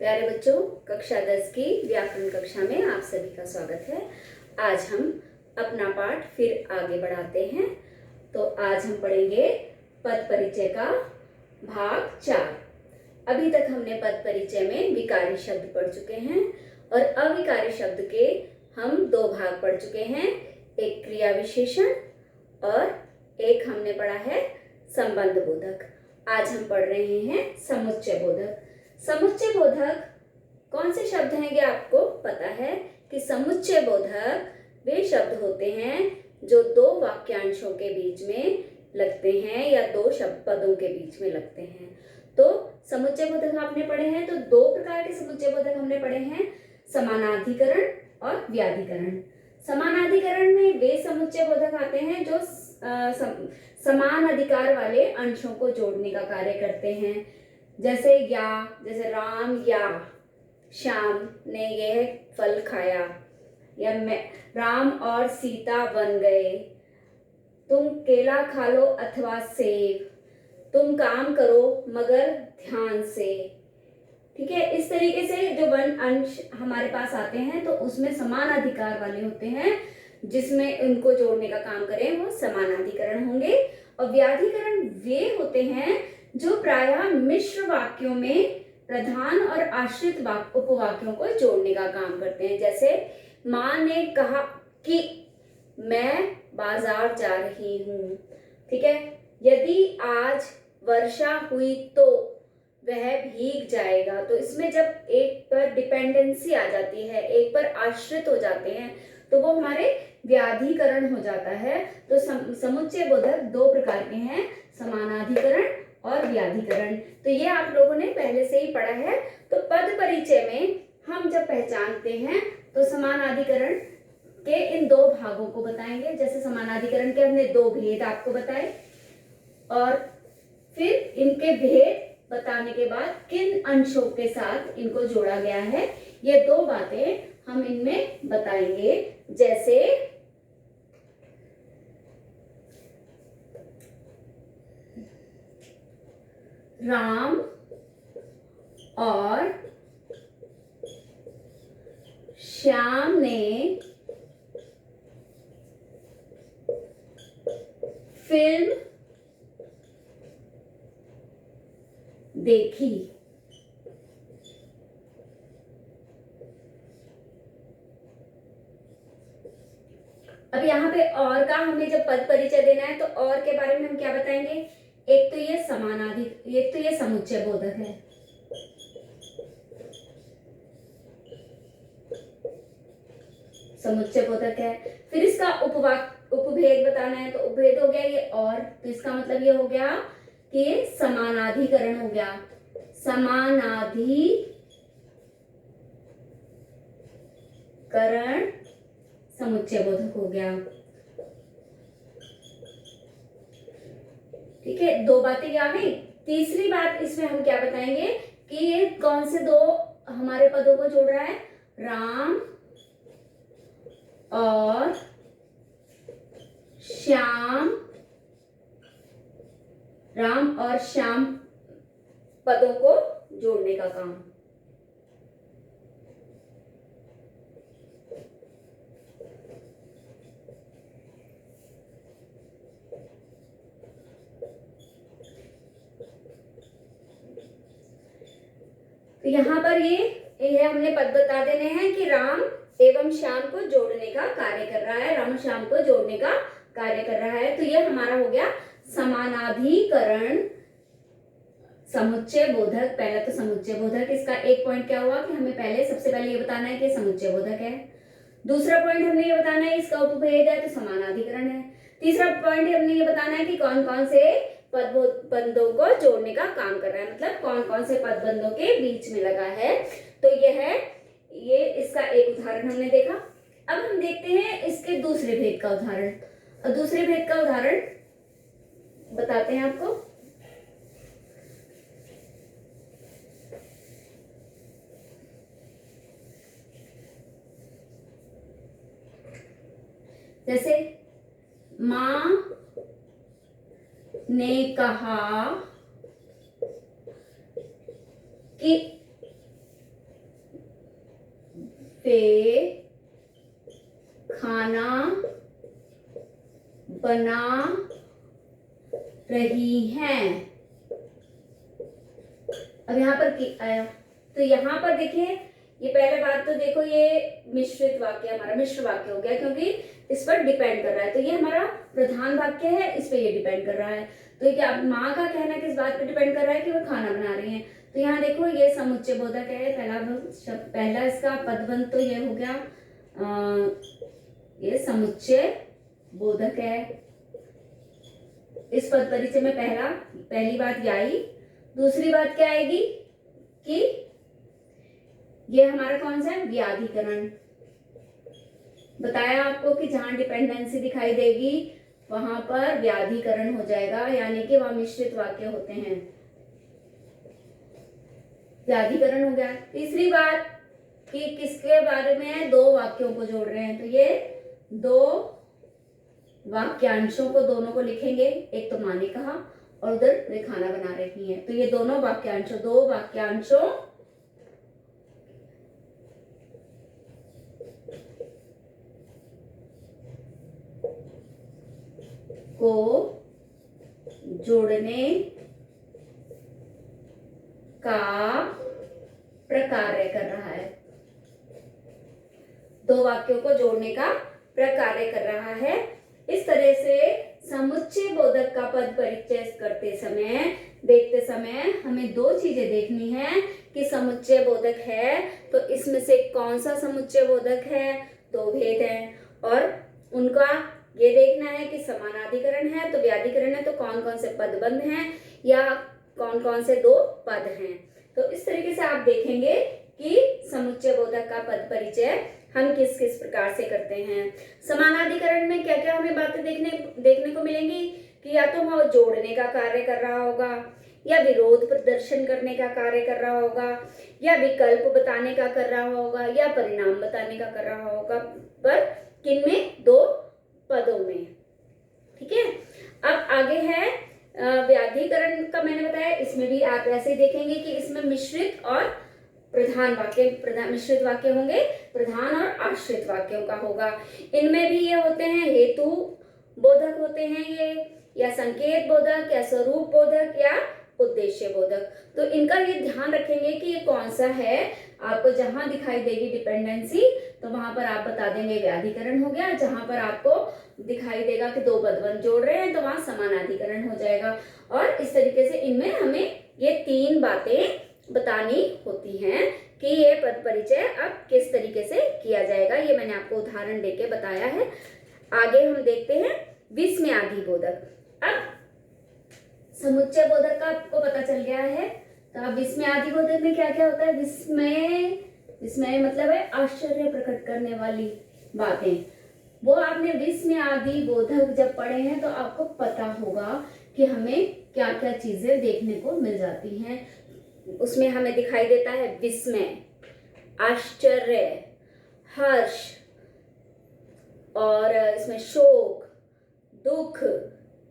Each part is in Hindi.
प्यारे बच्चों, कक्षा 10 की व्याकरण कक्षा में आप सभी का स्वागत है। आज हम अपना पाठ फिर आगे बढ़ाते हैं। तो आज हम पढ़ेंगे पद परिचय का भाग 4। अभी तक हमने पद परिचय में विकारी शब्द पढ़ चुके हैं और अविकारी शब्द के हम 2 भाग पढ़ चुके हैं, एक क्रिया विशेषण और एक हमने पढ़ा है संबंध बोधक। आज हम पढ़ रहे हैं समुच्चय बोधक। समुच्चय बोधक कौन से शब्द हैं ये आपको पता है कि समुच्चय बोधक वे शब्द होते हैं जो 2 वाक्यांशों के बीच में लगते हैं या 2 शब्द पदों के बीच में लगते हैं। तो समुच्चय बोधक आपने पढ़े हैं, तो 2 प्रकार के समुच्चय बोधक हमने पढ़े हैं, समानाधिकरण और व्याधिकरण। समानाधिकरण में वे समुच्चय बोधक आते हैं जो समान अधिकार वाले अंशों को जोड़ने का कार्य करते हैं, जैसे राम या श्याम ने यह फल खाया, या राम और सीता बन गए, तुम केला खा लो अथवा सेब, तुम काम करो मगर ध्यान से। ठीक है, इस तरीके से जो वन अंश हमारे पास आते हैं तो उसमें समान अधिकार वाले होते हैं, जिसमें उनको जोड़ने का काम करें वो समानाधिकरण होंगे। और व्याधिकरण वे होते हैं जो प्रायः मिश्र वाक्यों में प्रधान और आश्रित उपवाक्यों को जोड़ने का काम करते हैं। जैसे माँ ने कहा कि मैं बाजार जा रही हूँ। ठीक है, यदि आज वर्षा हुई तो वह भीग जाएगा। तो इसमें जब एक पर डिपेंडेंसी आ जाती है, एक पर आश्रित हो जाते हैं, तो वो हमारे व्याधिकरण हो जाता है। तो समुच्चय बोधक 2 प्रकार के हैं, समानाधिकरण और व्याधिकरण। तो ये आप लोगों ने पहले से ही पढ़ा है। तो पद परिचय में हम जब पहचानते हैं तो समानाधिकरण के इन 2 भागों को बताएंगे। जैसे समानाधिकरण के हमने 2 भेद आपको बताए और फिर इनके भेद बताने के बाद किन अंशों के साथ इनको जोड़ा गया है, ये 2 बातें हम इनमें बताएंगे। जैसे राम और श्याम ने फिल्म देखी। अब यहाँ पे और का हमें जब पद परिचय देना है तो और के बारे में हम क्या बताएंगे, एक तो ये समुच्चय बोधक है। समुच्चय बोधक है। फिर इसका उपभेद बताना है, तो उपभेद हो गया ये और, तो इसका मतलब ये हो गया कि समानाधिकरण हो गया। समानाधिकरण समुच्चय बोधक हो गया। ठीक है, 2 बातें क्या गई। तीसरी बात इसमें हम क्या बताएंगे कि ये कौन से 2 हमारे पदों को जोड़ रहा है, राम और श्याम पदों को जोड़ने का काम। तो यहाँ पर ये हमने पद बता देने हैं कि राम एवं श्याम को जोड़ने का कार्य कर रहा है, राम श्याम को जोड़ने का कार्य कर रहा है। तो ये हमारा हो गया समानाधिकरण समुच्चय बोधक। पहला तो समुच्चय बोधक, इसका एक पॉइंट क्या हुआ कि हमें सबसे पहले ये बताना है कि समुच्चय बोधक है। दूसरा पॉइंट हमने ये बताना है इसका उपभेद है, तो समानाधिकरण है। तीसरा पॉइंट हमने ये बताना है कि कौन कौन से पदबंधों को जोड़ने का काम कर रहा है, मतलब कौन कौन से पदबंधों के बीच में लगा है। तो ये इसका एक उदाहरण हमने देखा। अब हम देखते हैं इसके दूसरे भेद का उदाहरण। और दूसरे भेद का उदाहरण बताते हैं आपको। जैसे माँ ने कहा कि वे खाना बना रही हैं। अब यहाँ पर आया, तो यहाँ पर देखिए, ये पहले बात तो देखो, ये मिश्रित वाक्य हमारा मिश्र वाक्य हो गया, क्योंकि इस पर डिपेंड कर रहा है। तो ये हमारा प्रधान वाक्य है, इस पे ये डिपेंड कर रहा है। तो क्या माँ का कहना किस बात पे डिपेंड कर रहा है कि वो खाना बना रही हैं। तो यहाँ देखो, ये समुच्चय बोधक है। पहला इसका पदबंध तो ये हो गया, ये समुच्चय बोधक है। इस पद परिचय में पहली बात ये आई। दूसरी बात क्या आएगी कि ये हमारा कौन सा है, व्याधिकरण। बताया आपको कि जहां डिपेंडेंसी दिखाई देगी वहां पर व्याधिकरण हो जाएगा, यानी कि वहां मिश्रित वाक्य होते हैं। व्याधिकरण हो गया। तीसरी बात कि किसके बारे में, दो वाक्यों को जोड़ रहे हैं। तो ये दो वाक्यांशों को, दोनों को लिखेंगे। एक तो माँ ने कहा और उधर वे खाना बना रही हैं। तो ये दोनों वाक्यांशों, दो वाक्यांशों को जोड़ने का प्रकार्य कर रहा है। दो वाक्यों को जोड़ने का प्रकार्य कर रहा है। इस तरह से समुच्चय बोधक का पद परिचय करते समय, देखते समय हमें दो चीजें देखनी है कि समुच्चय बोधक है तो इसमें से कौन सा समुच्चय बोधक है। दो भेद हैं और उनका ये देखना है कि समानाधिकरण है तो व्याधिकरण है, तो कौन कौन से पदबंध हैं या कौन कौन से दो पद हैं। तो इस तरीके से आप देखेंगे कि समुच्चय बोधक का पद परिचय हम किस किस प्रकार से करते हैं। समानाधिकरण में क्या क्या हमें बातें देखने को मिलेंगी कि या तो वह जोड़ने का कार्य कर रहा होगा, या विरोध प्रदर्शन करने का कार्य कर रहा होगा, या विकल्प बताने का कर रहा होगा, या परिणाम बताने का कर रहा होगा। पर किनमें, दो पदों में। ठीक है। अब आगे है व्याधिकरण का, मैंने बताया इसमें भी आप ऐसे देखेंगे कि इसमें मिश्रित और प्रधान वाक्य, मिश्रित वाक्य होंगे, प्रधान और आश्रित वाक्यों का होगा। इनमें भी ये होते हैं हेतु बोधक होते हैं ये, या संकेत बोधक, या स्वरूप बोधक, या उद्देश्य बोधक। तो इनका ये ध्यान रखेंगे कि ये कौन सा है। आपको जहां दिखाई देगी डिपेंडेंसी तो वहां पर आप बता देंगे व्याधिकरण हो गया। जहां पर आपको दिखाई देगा कि दो पदबंध जोड़ रहे हैं तो वहां समानाधिकरण हो जाएगा। और इस तरीके से इनमें हमें ये तीन बातें बतानी होती हैं कि ये पद परिचय अब किस तरीके से किया जाएगा। ये मैंने आपको उदाहरण देके बताया है। आगे हम देखते हैं विस्मयादि बोधक। अब समुच्चय बोधक का आपको पता चल गया है, तो अब विस्मयादि बोधक में क्या क्या होता है। विस्मय मतलब है आश्चर्य प्रकट करने वाली बातें। वो आपने विस्मयादि बोधक जब पढ़े हैं तो आपको पता होगा कि हमें क्या क्या चीजें देखने को मिल जाती हैं। उसमें हमें दिखाई देता है विस्मय, आश्चर्य, हर्ष, और इसमें शोक, दुख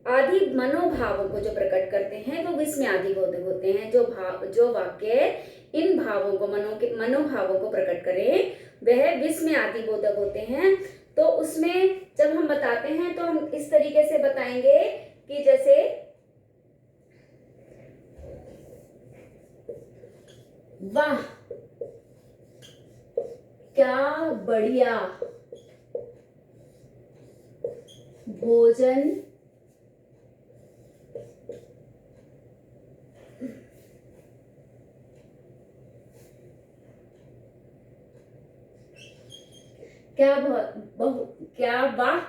आदि मनोभावों को जो प्रकट करते हैं वो विस्मयादि बोधक होते हैं। जो वाक्य इन भावों को, मनोभावों को प्रकट करें वह विस्मयादि बोधक होते हैं। तो उसमें जब हम बताते हैं तो हम इस तरीके से बताएंगे कि जैसे वाह क्या बढ़िया भोजन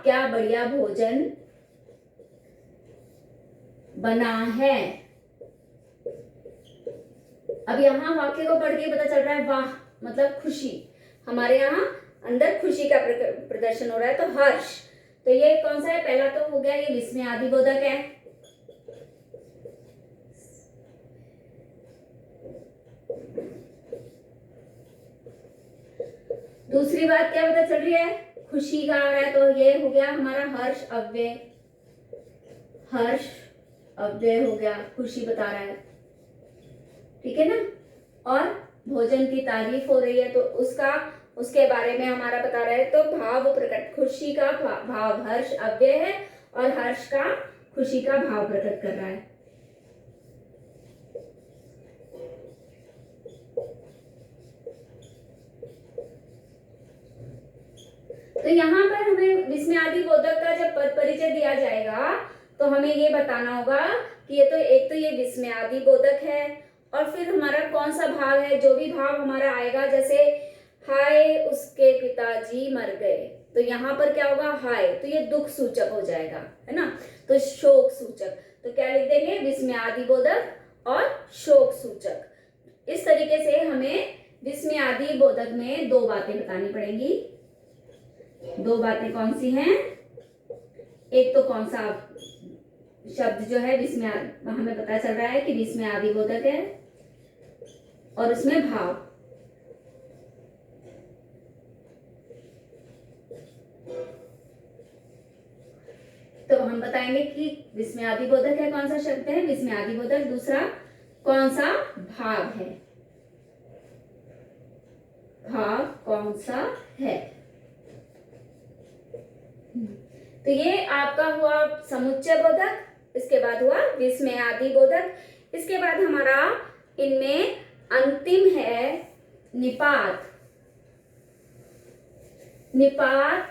क्या बढ़िया भोजन बना है। अब यहाँ वाक्य को पढ़ के पता चल रहा है वाह मतलब खुशी, हमारे यहाँ अंदर खुशी का प्रदर्शन हो रहा है। तो हर्ष, तो ये कौन सा है, पहला तो हो गया ये विस्मयादि बोधक है। दूसरी बात क्या पता चल रही है, खुशी का आ रहा है, तो ये हो गया हमारा हर्ष अव्यय। हर्ष अव्यय हो गया, खुशी बता रहा है, ठीक है ना। और भोजन की तारीफ हो रही है तो उसका उसके बारे में हमारा बता रहे हैं। तो भाव प्रकट, खुशी का भाव, हर्ष अव्यय है और हर्ष का खुशी का भाव प्रकट कर रहा है। तो यहाँ पर हमें विस्मयादि बोधक का जब पद परिचय दिया जाएगा तो हमें ये बताना होगा कि ये तो एक तो ये विस्मयादि बोधक है और फिर हमारा कौन सा भाव है। जो भी भाव हमारा आएगा, जैसे हाय उसके पिताजी मर गए, तो यहाँ पर क्या होगा, हाय, तो ये दुख सूचक हो जाएगा, है ना। तो शोक सूचक, तो क्या लिख देंगे, विस्मयादि बोधक और शोक सूचक। इस तरीके से हमें विस्मयादि बोधक में दो बातें बतानी पड़ेंगी। दो बातें कौन सी हैं, एक तो कौन सा शब्द जो है विस्मय, हमें पता चल रहा है कि विस्मयादि बोधक है और उसमें भाव। तो हम बताएंगे कि विस्मयादि बोधक है, कौन सा शब्द है विस्मयादि बोधक, दूसरा कौन सा भाव है, भाव कौन सा है। तो ये आपका हुआ समुच्चय बोधक, इसके बाद हुआ विस्मयादि बोधक, इसके बाद हमारा इनमें अंतिम है निपात। निपात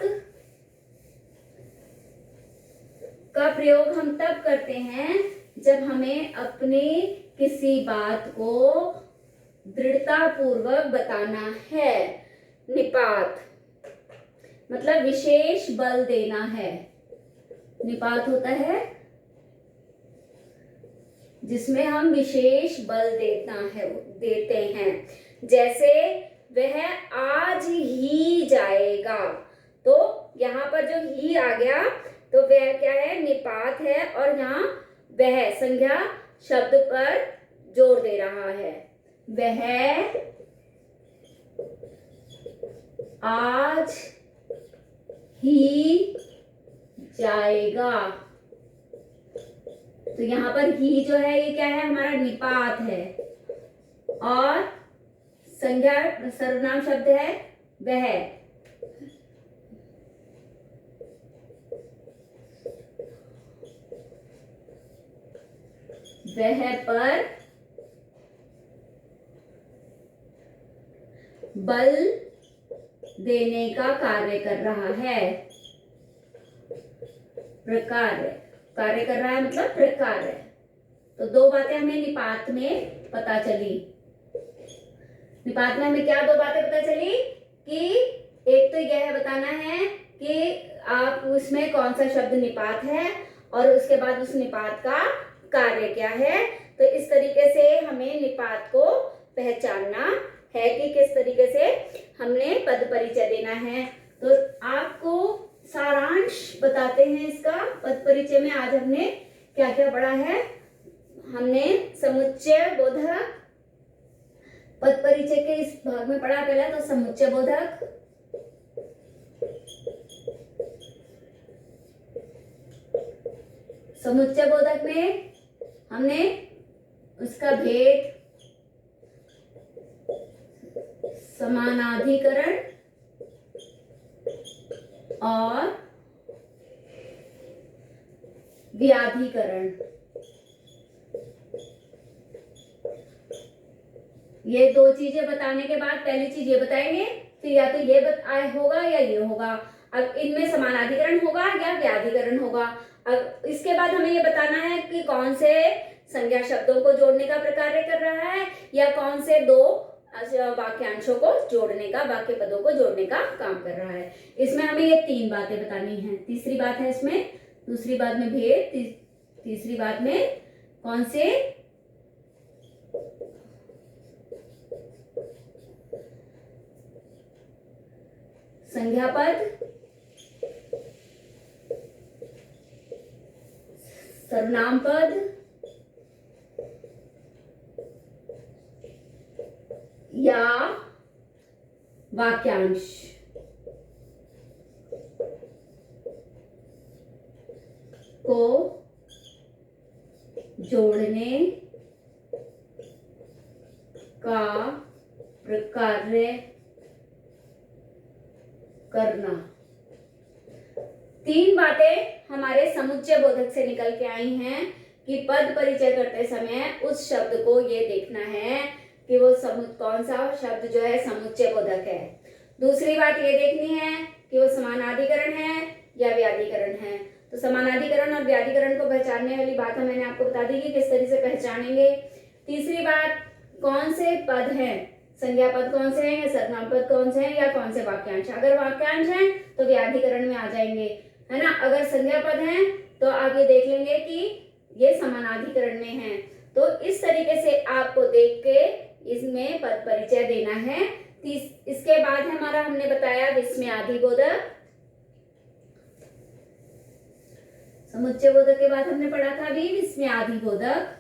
का प्रयोग हम तब करते हैं जब हमें अपनी किसी बात को दृढ़ता पूर्वक बताना है। निपात मतलब विशेष बल देना है। निपात होता है जिसमें हम विशेष बल देते हैं। जैसे वह आज ही जाएगा, तो यहाँ पर जो ही आ गया तो वह क्या है, निपात है और यहाँ वह संज्ञा शब्द पर जोर दे रहा है। वह आज ही जाएगा, तो यहाँ पर ही जो है ये क्या है, हमारा निपात है और संज्ञा सर्वनाम शब्द है वह। वह पर बल देने का कार्य कर रहा है। प्रकार्य, कार्य कर रहा है मतलब प्रकार्य। तो दो बातें हमें निपात में पता चली। निपात में हमें क्या दो बातें पता चली कि एक तो यह बताना है कि आप उसमें कौन सा शब्द निपात है और उसके बाद उस निपात का कार्य क्या है। तो इस तरीके से हमें निपात को पहचानना है कि किस तरीके से हमने पद परिचय देना है। तो आपको सारांश बताते हैं इसका। पद परिचय में आज हमने क्या क्या पढ़ा है। हमने समुच्चय बोधक पद परिचय के इस भाग में पढ़ा। पहला तो समुच्चय बोधक, समुच्चय बोधक में हमने उसका भेद, समानाधिकरण और व्याधिकरण, ये दो चीजें बताने के बाद पहली चीज ये बताएंगे, फिर या तो ये होगा या ये होगा। अब इनमें समानाधिकरण होगा या व्याधिकरण होगा। अब इसके बाद हमें ये बताना है कि कौन से संज्ञा शब्दों को जोड़ने का प्रकार्य कर रहा है या कौन से दो वाक्यांशों को जोड़ने का, वाक्य पदों को जोड़ने का काम कर रहा है। इसमें हमें ये तीन बातें बतानी है। तीसरी बात है इसमें, दूसरी बात में भेद, तीसरी बात में कौन से संज्ञा पद, सर्वनाम पद या वाक्यांश को जोड़ने का प्रकार्य करना। तीन बातें हमारे समुच्चय बोधक से निकल के आई हैं कि पद परिचय करते समय उस शब्द को ये देखना है कि वो कौन सा शब्द जो है समुच्चय बोधक है। दूसरी बात ये देखनी है कि वो समानाधिकरण है या व्याधिकरण है। तो समानाधिकरण और व्याधिकरण को पहचानने वाली बात मैंने आपको बता दी कि किस तरह से पहचानेंगे। तीसरी बात, कौन से पद हैं, संज्ञा पद कौन से हैं या सर्वनाम पद कौन से हैं या कौन से वाक्यांश। अगर वाक्यांश हैं तो व्याधिकरण में आ जाएंगे, है ना। अगर संज्ञा पद हैं तो आप ये देख लेंगे कि ये समानाधिकरण में है। तो इस तरीके से आपको देख के इसमें पद परिचय देना है। इसके बाद हमारा हमने बताया विस्मयादि बोधक। समुच्चय बोधक के बाद हमने पढ़ा था अभी विस्मयादि बोधक।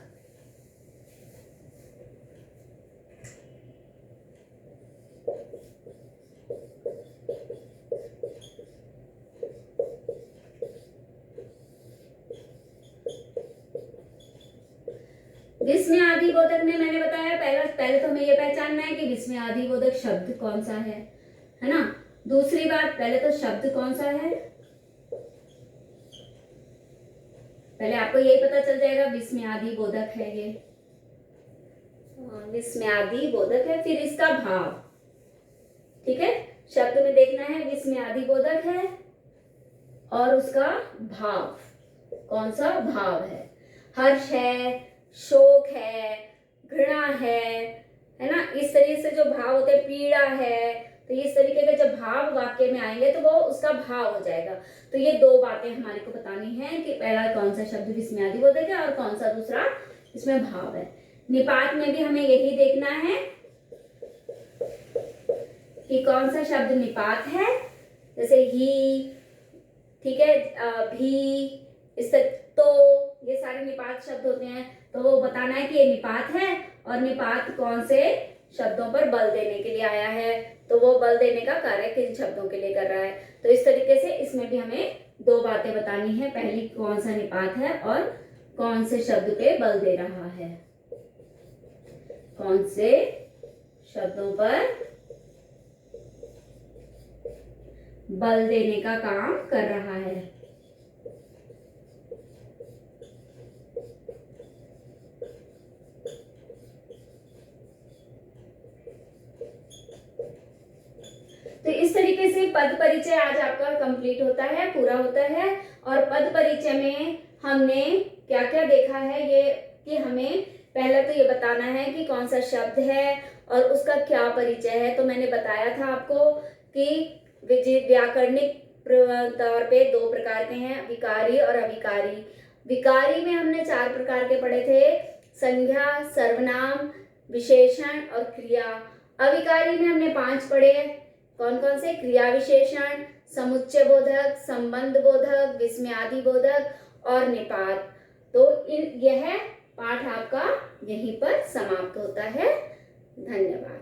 विस्मयादि बोधक में मैंने बताया पहले तो हमें यह पहचानना है कि विस्मयादि बोधक शब्द कौन सा है ना। दूसरी बात, पहले तो शब्द कौन सा है, पहले आपको यही पता चल जाएगा विस्मयादि बोधक है ये, विस्मयादि बोधक है। फिर इसका भाव, ठीक है, शब्द में देखना है विस्मयादि बोधक है और उसका भाव, कौन सा भाव है। हर्ष है, शोक है, घृणा है ना। इस तरीके से जो भाव होते हैं, पीड़ा है, तो इस तरीके के जब भाव वाक्य में आएंगे तो वो उसका भाव हो जाएगा। तो ये दो बातें हमारे को बतानी है कि पहला कौन सा शब्द विस्मयादि बोधक है और कौन सा दूसरा इसमें भाव है। निपात में भी हमें यही देखना है कि कौन सा शब्द निपात है, जैसे ही, ठीक है, भी, इस तो ये सारे निपात शब्द होते हैं। तो वो बताना है कि ये निपात है और निपात कौन से शब्दों पर बल देने के लिए आया है, तो वो बल देने का कार्य किन शब्दों के लिए कर रहा है। तो इस तरीके से इसमें भी हमें दो बातें बतानी है, पहली कौन सा निपात है और कौन से शब्द पे बल दे रहा है, कौन से शब्दों पर बल देने का काम कर रहा है। तो इस तरीके से पद परिचय आज आपका कंप्लीट होता है, पूरा होता है। और पद परिचय में हमने क्या क्या देखा है, ये कि हमें पहला तो ये बताना है कि कौन सा शब्द है और उसका क्या परिचय है। तो मैंने बताया था आपको कि व्याकरणिक तौर पे दो प्रकार के हैं, विकारी और अविकारी। विकारी में हमने चार प्रकार के पढ़े थे, संज्ञा, सर्वनाम, विशेषण और क्रिया। अविकारी में हमने 5 पढ़े, कौन कौन से, क्रिया विशेषण, समुच्चय बोधक, संबंध बोधक, विस्मयादि बोधक और निपात। तो यह पाठ आपका यहीं पर समाप्त होता है। धन्यवाद।